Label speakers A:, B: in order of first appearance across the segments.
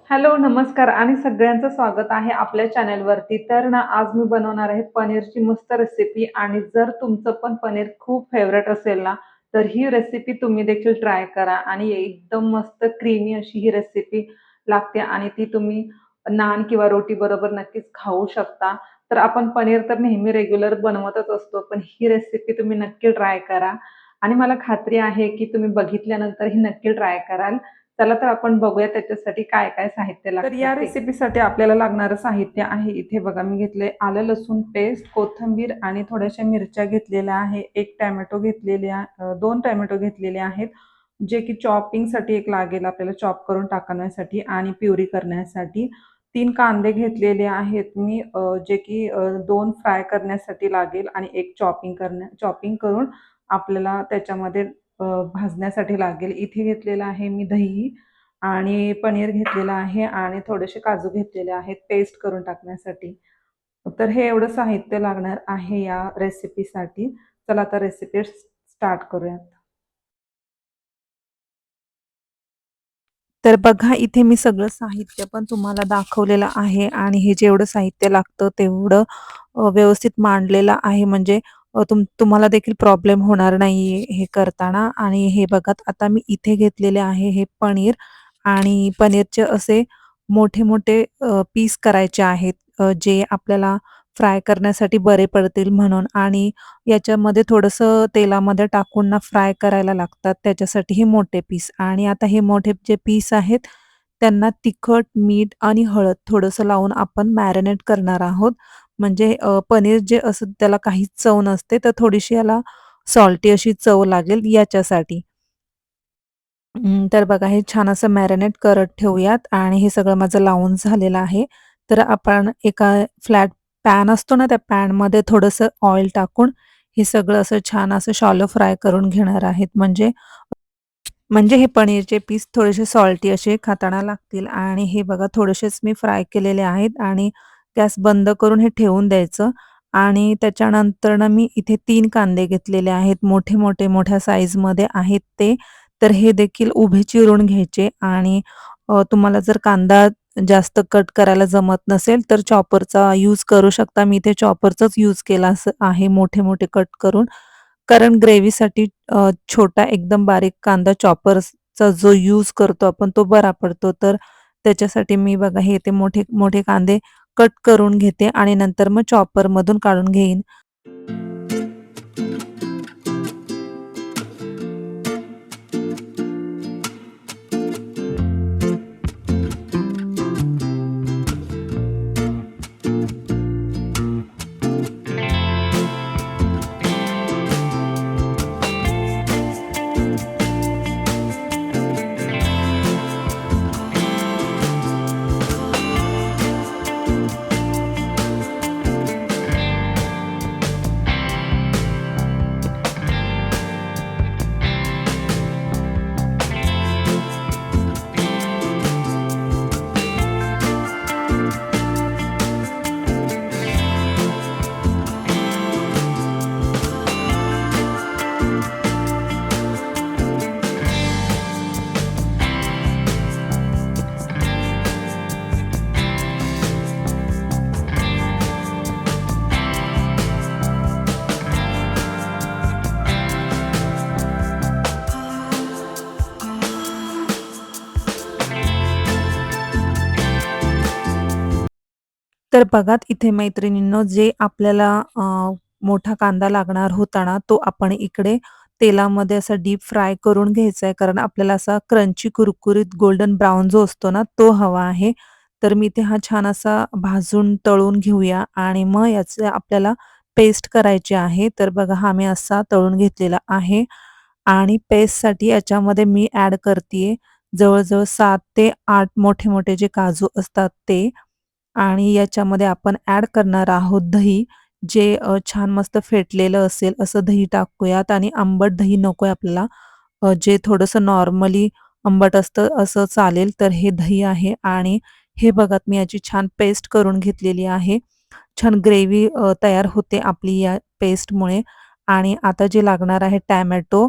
A: Hello, नमस्कार आणि सगळ्यांचं स्वागत आहे आपल्या चॅनलवरती. तर ना, आज मी बनवणार आहे पनीरची मस्त रेसिपी आणि जर तुमचं पण पनीर खूप फेव्हरेट असेल ना, तर ही रेसिपी तुम्ही देखील ट्राय करा आणि एकदम मस्त क्रीमी अशी ही रेसिपी लागते आणि ती तुम्ही नान किंवा रोटी बरोबर नक्कीच खाऊ शकता. तर आपण पनीर तर नेहमी रेग्युलर बनवतच असतो, पण ही रेसिपी तुम्ही नक्की ट्राय करा आणि मला खात्री आहे, की तुम्ही बघितल्यानंतर ही नक्की ट्राय कराल. चला तर आपण बघूया त्याच्यासाठी काय-काय साहित्य लागतं तर या रेसिपीसाठी आपल्याला लागणारं साहित्य आहे इथे बघा मी घेतले आलं लसूण पेस्ट, कोथिंबीर आणि थोड्याशा मिरच्या घेतलेल्या आहे. 1 टोमॅटो घेतलेले 2 टोमॅटो घेतलेले आहेत. जे की चॉपिंगसाठी एक लागेल आपल्याला चॉप करून टाकण्यासाठी आणि प्युरी करण्यासाठी. 3 कांदे घेतलेले आहेत मी जे की 2 फ्राय करण्यासाठी लागेल आणि 1 चॉपिंग करून आपल्याला त्याच्यामध्ये भाजण्यासाठी लागेल. इथे घेतलेलं आहे मी दही आणि पनीर घेतलेलं आहे आणि थोडेसे काजू घेतलेले आहेत पेस्ट करून टाकण्यासाठी. तर हे एवढं साहित्य लागणार आहे या रेसिपीसाठी. चला आता रेसिपी स्टार्ट करूयात. तर बघा इथे मी सगळं साहित्य पण तुम्हाला दाखवलेलं आहे आणि हे जेवढं साहित्य लागतं तेवढं व्यवस्थित मांडलेलं आहे म्हणजे तुम्हाला देखील प्रॉब्लेम होणार नाहीये हे करताना आणि हे बघा आता मी इथे घेतलेले आहे हे पनीर आणि पनीरचे असे मोठे-मोठे पीस करायचे आहेत जे आपल्याला फ्राय करण्यासाठी बरे पडतील म्हणून आणि याच्यामध्ये थोडंसं तेलामध्ये टाकून ना फ्राय करायला लागतात त्याच्यासाठी हे मोठे पीस आणि आता हे मोठे जे पीस आहेत त्यांना तिखट, मीठ आणि हळद थोडंसं लावून आपण मॅरिनेट करणार आहोत. म्हणजे पनीर जे असं त्याला काहीच चव नसते, तर थोडीशी याला सॉल्टी अशी चव लागेल याच्यासाठी. तर बघा हे छान असं मॅरिनेट करत ठेवूयात आणि हे सगळं माझं लावून झालेलं आहे. तर आपण एका फ्लॅट पॅन असतो ना, त्या पॅनमध्ये थोडंसं ऑइल टाकून हे सगळं असं छान असं शॅलो फ्राय करून घेणार आहेत. म्हणजे म्हणजे हे पनीरचे पीस थोडेसे सॉल्टी असे खाताना लागतील आणि हे बघा थोडेसेच मी फ्राय केलेले आहेत आणि गॅस बंद करून हे ठेवून द्यायचं आणि त्याच्यानंतरनं मी इथे 3 कांदे घेतलेले आहेत. मोठे-मोठे, मोठ्या साईजमध्ये आहेत ते. तर हे देखील उभे चिरून घ्यायचे आणि तुम्हाला जर कांदा जास्त कट करायला जमत नसेल, तर चॉपरचा यूज करू शकता. मी इथे चॉपरचाच यूज केला असं आहे मोठे-मोठे कट करून. कारण ग्रेव्हीसाठी छोटा एकदम बारीक कांदा चॉपरचा जो यूज करतो आपण तो बरा पडतो. तर त्याच्यासाठी मी बघा हे ते मोठे-मोठे कांदे कट करून घेते आणि नंतर मग चॉपरमधून काढून घेईन. तर बघा इथे मैत्रिणींनो जे आपल्याला मोठा कांदा लागणार होता ना, तो आपण इकडे तेलामध्ये असा डीप फ्राय करून घ्यायचा आहे. कारण आपल्याला असा क्रंची कुरकुरीत गोल्डन ब्राउन जो असतो ना, तो हवा आहे. तर मी इथे हा छान असा भाजून तळून घेऊया आणि मग याचे आपल्याला पेस्ट करायची आहे. तर बघा हा मी असा तळून घेतलेला आहे आणि पेस्टसाठी याच्यामध्ये मी ॲड करतीये जवळ-जवळ 7 ते 8 मोठे-मोठे जे काजू असतात ते. आणि याच्यामध्ये आपण ॲड करणार आहोत दही, जे छान मस्त फेटलेलं असेल असं दही टाकूयात आणि आंबट दही नकोय आपल्याला. जे थोडंसं नॉर्मली आंबट असतं असं चालेल, तर हे दही आहे आणि हे बघा मी याची छान पेस्ट करून घेतलेली आहे. छान ग्रेव्ही तयार होते आपली या पेस्टमुळे आणि आता जे लागणार आहे टोमॅटो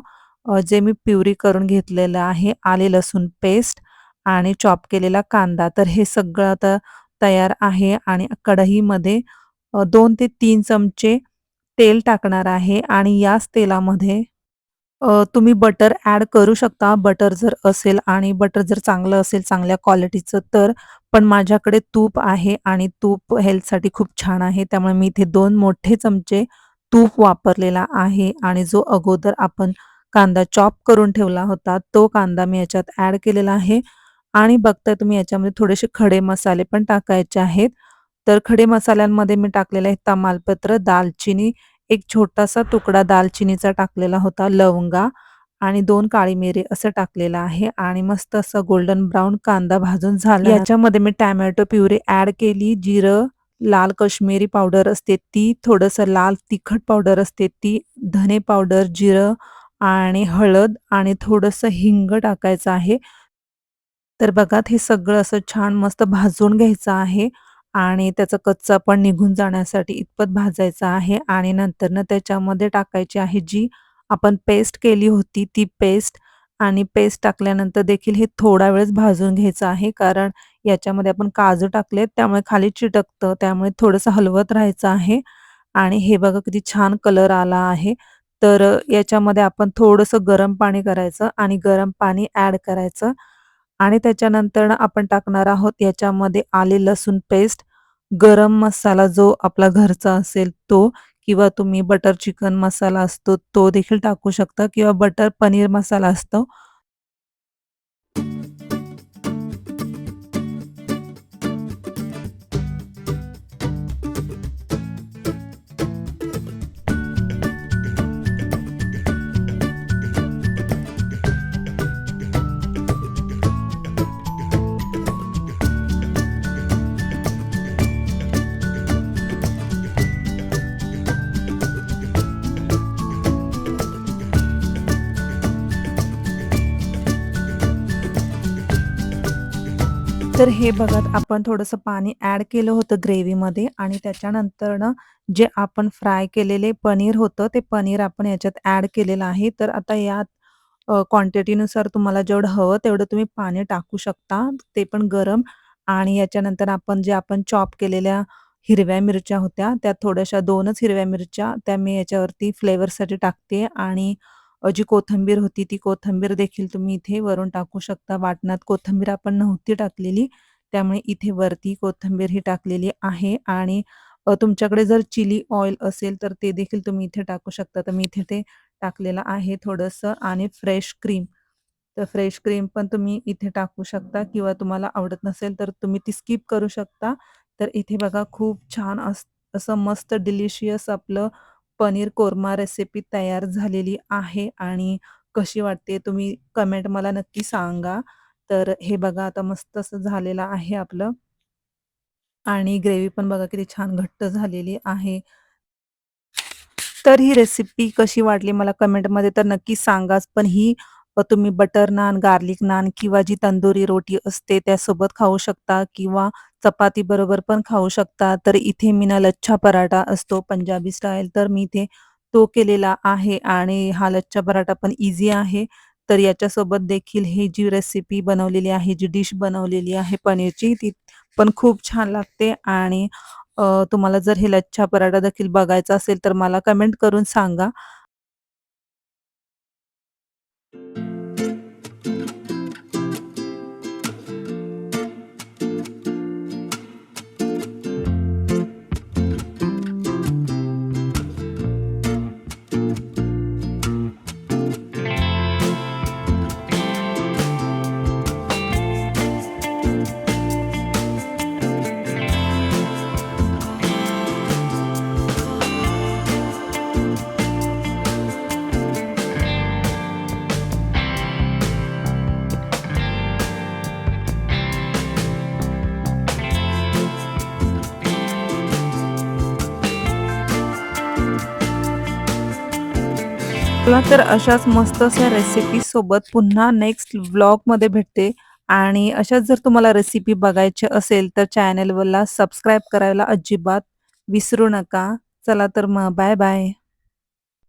A: जे मी प्युरी करून घेतलेलं आहे, आले लसूण पेस्ट आणि चॉप केलेला कांदा. तर हे सगळं आता तयार आहे आणि कढईमध्ये 2 ते 3 चमचे तेल टाकणार आहे आणि याच तेलामध्ये तुम्ही बटर ॲड करू शकता, बटर जर असेल आणि बटर जर चांगलं असेल, चांगल्या क्वालिटीचं तर. पण माझ्याकडे तूप आहे आणि तूप हेल्थसाठी खूप छान आहे. त्यामुळे मी इथे 2 मोठे चमचे तूप वापरलेला आहे आणि जो अगोदर आपण कांदा चॉप करून ठेवला होता, तो कांदा मी याच्यात ॲड केलेला आहे. आणि बघताय तुम्ही याच्यामध्ये थोडेसे खडे मसाले पण टाकायचे आहेत. तर खडे मसाल्यांमध्ये मी टाकलेले आहेत तमालपत्र, दालचिनी, एक छोटासा तुकडा दालचिनीचा टाकलेला होता, लवंगा आणि 2 काळी मिरी असं टाकलेलं आहे आणि मस्त असं गोल्डन ब्राउन कांदा भाजून झाला. याच्यामध्ये मी टोमॅटो प्युरी ॲड केली, जिरं, लाल काश्मीरी पावडर असते ती, थोडंसं लाल तिखट पावडर असते ती, धने पावडर, जिरं आणि हळद आणि थोडंसं हिंग टाकायचं आहे. तर बघा हे सगळं असं छान मस्त भाजून घ्यायचं आहे आणि त्याचा कच्चापण निघून जाण्यासाठी इतपत भाजायचं आहे आणि नंतरनं त्याच्यामध्ये टाकायची आहे जी आपण पेस्ट केली होती ती पेस्ट आणि पेस्ट टाकल्यानंतर देखील हे थोडा वेळच भाजून घ्यायचं आहे. कारण याच्यामध्ये आपण काजू टाकलेत त्यामुळे खाली चिटकतं, त्यामुळे थोडंसं हलवत राहायचं आहे आणि हे बघा किती छान कलर आला आहे. तर याच्यामध्ये आपण थोडंसं गरम पाणी करायचं आणि गरम पाणी ॲड करायचं आणि त्याच्यानंतर आपण टाकणार आहोत याच्यामध्ये आले लसूण पेस्ट, गरम मसाला जो आपला घरचा असेल तो किंवा तुम्ही बटर चिकन मसाला असतो तो देखील टाकू शकता किंवा बटर पनीर मसाला असतो. तर हे बघा आपण थोडंसं पाणी ॲड केलं होतं ग्रेव्हीमध्ये आणि त्याच्यानंतरनं जे आपण फ्राय केलेले पनीर होतं, ते पनीर आपण याच्यात ॲड केलेलं आहे. तर आता यात क्वांटिटीनुसार तुम्हाला जेवढं हवं तेवढं तुम्ही पाणी टाकू शकता, ते पण गरम. आणि याच्यानंतर आपण चॉप केलेल्या हिरव्या मिरच्या होत्या, त्या थोड्याशा 2च हिरव्या मिरच्या त्या मी याच्यावरती फ्लेवरसाठी टाकते आणि जी कोथिंबीर होती ती कोथिंबीर देखील तुम्ही इथे वरून टाकू शकता. वाटणात कोथिंबीर आपण नव्हती टाकलेली, त्यामुळे इथे वरती कोथिंबीर ही टाकलेली आहे आणि तुमच्याकडे जर चिली ऑइल असेल तर ते देखील तुम्ही इथे टाकू शकता. तर मी इथे ते टाकलेलं आहे थोडंसं आणि फ्रेश क्रीम. तर फ्रेश क्रीम पण तुम्ही इथे टाकू शकता किंवा तुम्हाला आवडत नसेल तर तुम्ही ती स्किप करू शकता. तर इथे बघा खूप छान असं मस्त डिलिशियस आपलं पनीर कोरमा रेसिपी तयार झालेली आहे आणि कशी वाटते तुम्ही कमेंट मला नक्की सांगा. तर हे बघा आता मस्त असं झालेलं आहे आपलं आणि ग्रेव्ही पण बघा किती छान घट्ट झालेली आहे. तर ही रेसिपी कशी वाटली मला कमेंटमध्ये तर नक्की सांगाच. पण ही तुम्ही बटर नान, गार्लिक नान किंवा जी तंदुरी रोटी असते त्यासोबत खाऊ शकता किंवा चपाती बरोबर पण खाऊ शकता. तर इथे मी ना लच्छा पराठा असतो पंजाबी स्टाईल, तर मी इथे तो केलेला आहे आणि हा लच्छा पराठा पण ईझी आहे. तर याच्यासोबत देखील ही जी रेसिपी बनवलेली आहे, जी डिश बनवलेली आहे पनीरची, ती पण खूप छान लागते आणि तुम्हाला जर हे लच्छा पराठा देखील बघायचा असेल तर मला कमेंट करून सांगा. चला तर अशाच मस्त अशा रेसिपी सोबत पुन्हा नेक्स्ट व्लॉगमध्ये भेटते आणि अशाच जर तुम्हाला रेसिपी बघायची असेल तर चॅनलला सबस्क्राईब करायला अजिबात विसरू नका. चला तर मग बाय बाय.